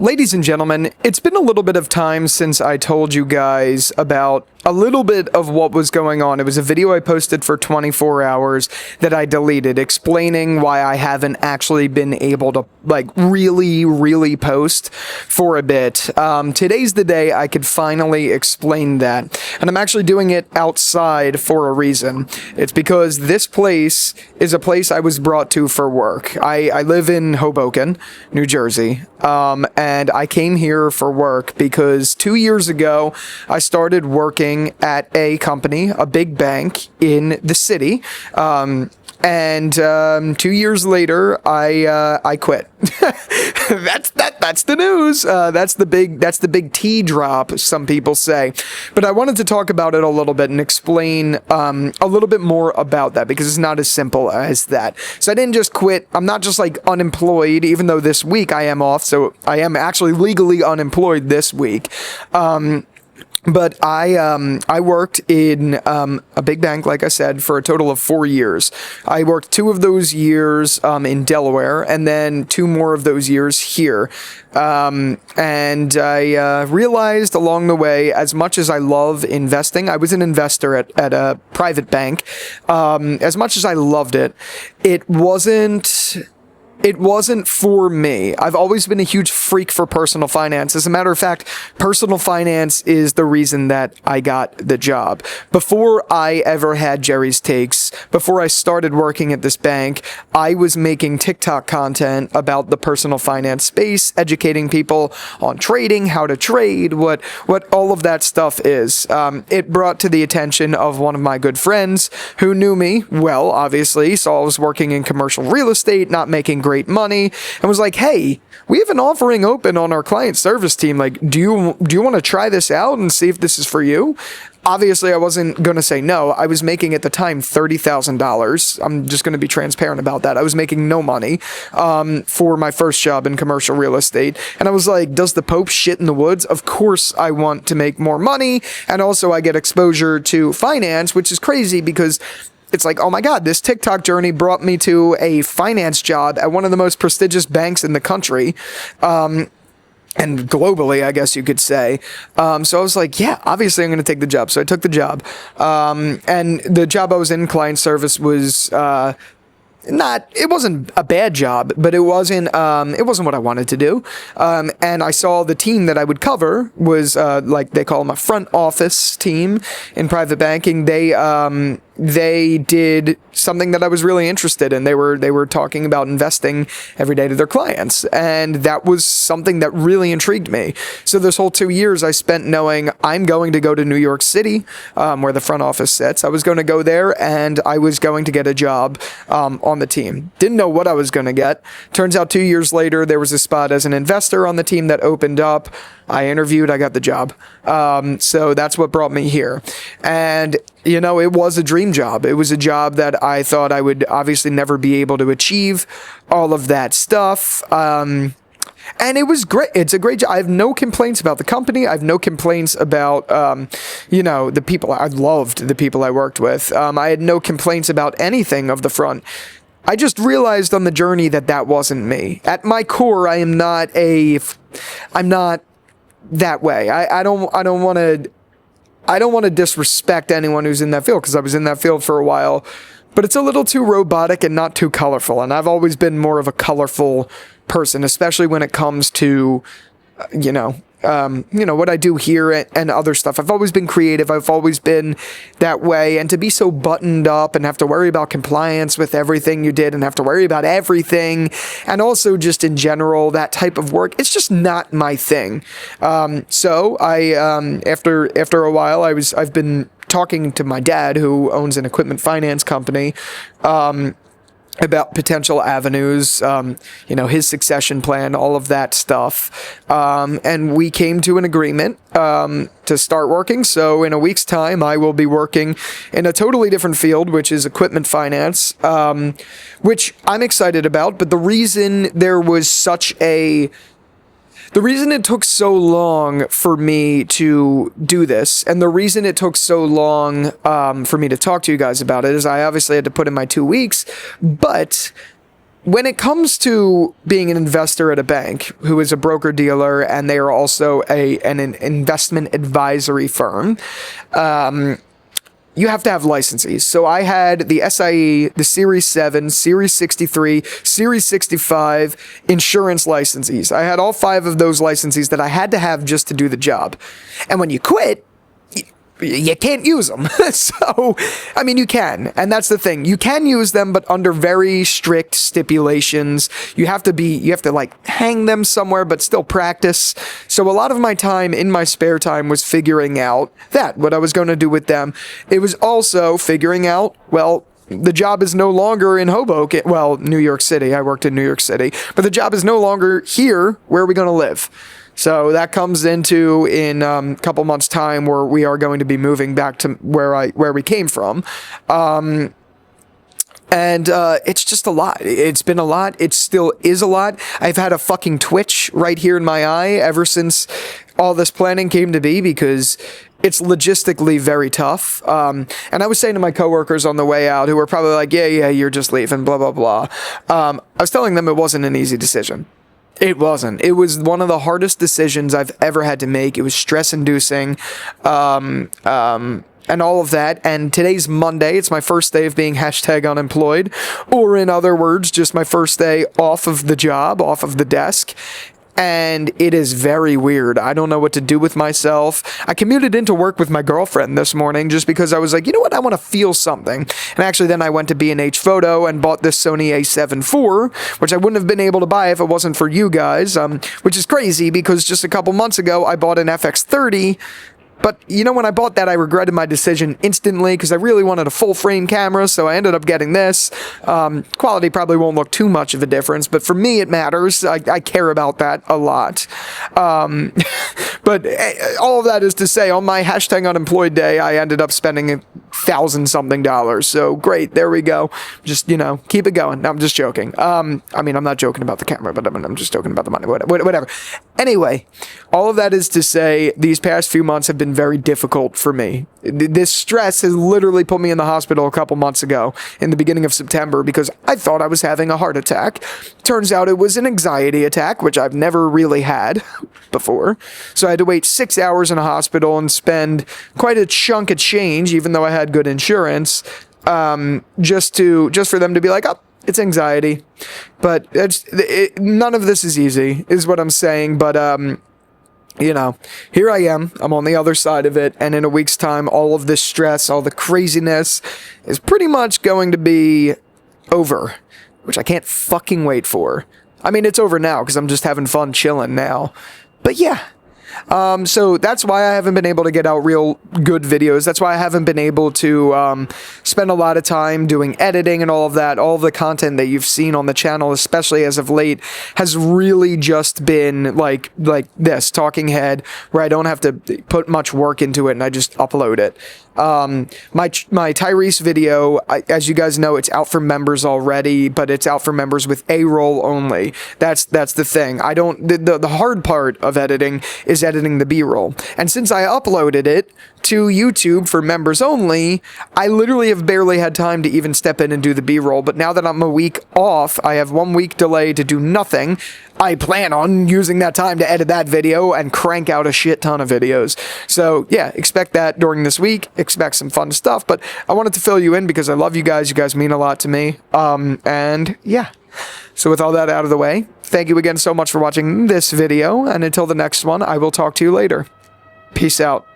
Ladies and gentlemen, it's been a little bit of time since I told you guys about a little bit of what was going on. It was a video I posted for 24 hours that I deleted, explaining why I haven't actually been able to really post for a bit. Today's the day I could finally explain that, and I'm actually doing it outside for a reason. It's because this place is a place I was brought to for work. I live in Hoboken, New Jersey, and I came here for work because 2 years ago I started working at a company, a big bank in the city. And 2 years later, I quit. That's the news. That's the big T drop, some people say. But I wanted to talk about it a little bit and explain a little bit more about that, because it's not as simple as that. So I didn't just quit. I'm not just like unemployed, even though this week I am off. So I am actually legally unemployed this week. But I worked in a big bank, like I said, for a total of 4 years. I worked 2 of those years in Delaware, and then 2 more of those years here. And I realized along the way, as much as I love investing, I was an investor at a private bank. As much as I loved it, it wasn't for me. I've always been a huge freak for personal finance. As a matter of fact, personal finance is the reason that I got the job. Before I ever had Jerry's Takes, before I started working at this bank, I was making TikTok content about the personal finance space, educating people on trading, how to trade, what all of that stuff is. It brought to the attention of one of my good friends who knew me well, obviously, saw I was working in commercial real estate, not making great money, and was like, hey, we have an offering open on our client service team. Like, do you want to try this out and see if this is for you? Obviously, I wasn't going to say no. I was making at the time $30,000. I'm just going to be transparent about that. I was making no money for my first job in commercial real estate. And I was like, does the Pope shit in the woods? Of course I want to make more money. And also I get exposure to finance, which is crazy because it's like, oh my God, this TikTok journey brought me to a finance job at one of the most prestigious banks in the country. And globally, I guess you could say. So I was like, yeah, obviously I'm going to take the job. So I took the job. And the job I was in, client service, was it wasn't a bad job, but it wasn't what I wanted to do. And I saw the team that I would cover was, like they call them a front office team in private banking. They did something that I was really interested in. They were talking about investing every day to their clients, and that was something that really intrigued me. So this whole 2 years I spent knowing I'm going to go to New York City, where the front office sits. I was going to go there, and I was going to get a job on the team. Didn't know what I was going to get. Turns out 2 years later, there was a spot as an investor on the team that opened up. I interviewed, I got the job. So that's what brought me here. And, it was a dream job. It was a job that I thought I would obviously never be able to achieve all of that stuff. And it was great. It's a great job. I have no complaints about the company. I have no complaints about, the people. I loved the people I worked with. I had no complaints about anything of the front. I just realized on the journey that wasn't me. At my core, I'm not that way. I don't want to disrespect anyone who's in that field, because I was in that field for a while, but it's a little too robotic and not too colorful. And I've always been more of a colorful person, especially when it comes to, what I do here and other stuff. I've always been creative. I've always been that way. And to be so buttoned up and have to worry about compliance with everything you did and have to worry about everything, and also just in general, that type of work, it's just not my thing. So I, after a while, I've been talking to my dad, who owns an equipment finance company, about potential avenues, his succession plan, all of that stuff. And we came to an agreement to start working. So in a week's time, I will be working in a totally different field, which is equipment finance, which I'm excited about. But the reason it took so long for me to do this, and the reason it took so long for me to talk to you guys about it, is I obviously had to put in my 2 weeks, but when it comes to being an investor at a bank, who is a broker dealer, and they are also an investment advisory firm, you have to have licenses. So I had the SIE, the Series 7, Series 63, Series 65 insurance licenses. I had all 5 of those licenses that I had to have just to do the job. And when you quit, you can't use them. So, I mean, you can. And that's the thing. You can use them, but under very strict stipulations. You have to like hang them somewhere, but still practice. So a lot of my time in my spare time was figuring out what I was going to do with them. It was also figuring out, well, the job is no longer in Hoboken. Well, New York City. I worked in New York City. But the job is no longer here. Where are we going to live? So that comes into in a couple months' time, where we are going to be moving back to where we came from. And it's just a lot. It's been a lot. It still is a lot. I've had a fucking twitch right here in my eye ever since all this planning came to be, because it's logistically very tough. And I was saying to my coworkers on the way out, who were probably like, yeah, you're just leaving, blah, blah, blah. I was telling them it wasn't an easy decision. It wasn't. It was one of the hardest decisions I've ever had to make. It was stress-inducing, and all of that. And today's Monday. It's my first day of being #unemployed, or in other words, just my first day off of the job, off of the desk. And it is very weird. I don't know what to do with myself. I commuted into work with my girlfriend this morning just because I was like, you know what? I want to feel something. And actually then I went to B&H Photo and bought this Sony a7 IV, which I wouldn't have been able to buy if it wasn't for you guys, which is crazy because just a couple months ago I bought an FX30. But, you know, when I bought that, I regretted my decision instantly because I really wanted a full-frame camera, so I ended up getting this. Quality probably won't look too much of a difference, but for me, it matters. I care about that a lot. But all of that is to say, on my #unemployed day, I ended up spending $1,000-something. So, great, there we go. Just, you know, keep it going. No, I'm just joking. I mean, I'm not joking about the camera, but I'm just joking about the money. Whatever. Anyway, all of that is to say, these past few months have been very difficult for me. This stress has literally put me in the hospital a couple months ago in the beginning of September because I thought I was having a heart attack. Turns out it was an anxiety attack, which I've never really had before. So I had to wait 6 hours in a hospital and spend quite a chunk of change, even though I had good insurance, just for them to be like, oh, it's anxiety. But none of this is easy, is what I'm saying. But, you know, here I am. I'm on the other side of it. And in a week's time, all of this stress, all the craziness is pretty much going to be over, which I can't fucking wait for. I mean, it's over now because I'm just having fun chilling now. But yeah. So that's why I haven't been able to get out real good videos. That's why I haven't been able to spend a lot of time doing editing and all of that. All of the content that you've seen on the channel, especially as of late, has really just been like this, talking head, where I don't have to put much work into it and I just upload it. My Tyrese video, as you guys know, it's out for members already, but it's out for members with a roll only. That's the thing. The hard part of editing is editing the B-roll. And since I uploaded it to YouTube for members only, I literally have barely had time to even step in and do the B-roll. But now that I'm a week off, I have 1 week delay to do nothing. I plan on using that time to edit that video and crank out a shit ton of videos. So yeah, expect that during this week. Expect some fun stuff, but I wanted to fill you in because I love you guys. You guys mean a lot to me. And yeah. So with all that out of the way, thank you again so much for watching this video, and until the next one, I will talk to you later. Peace out.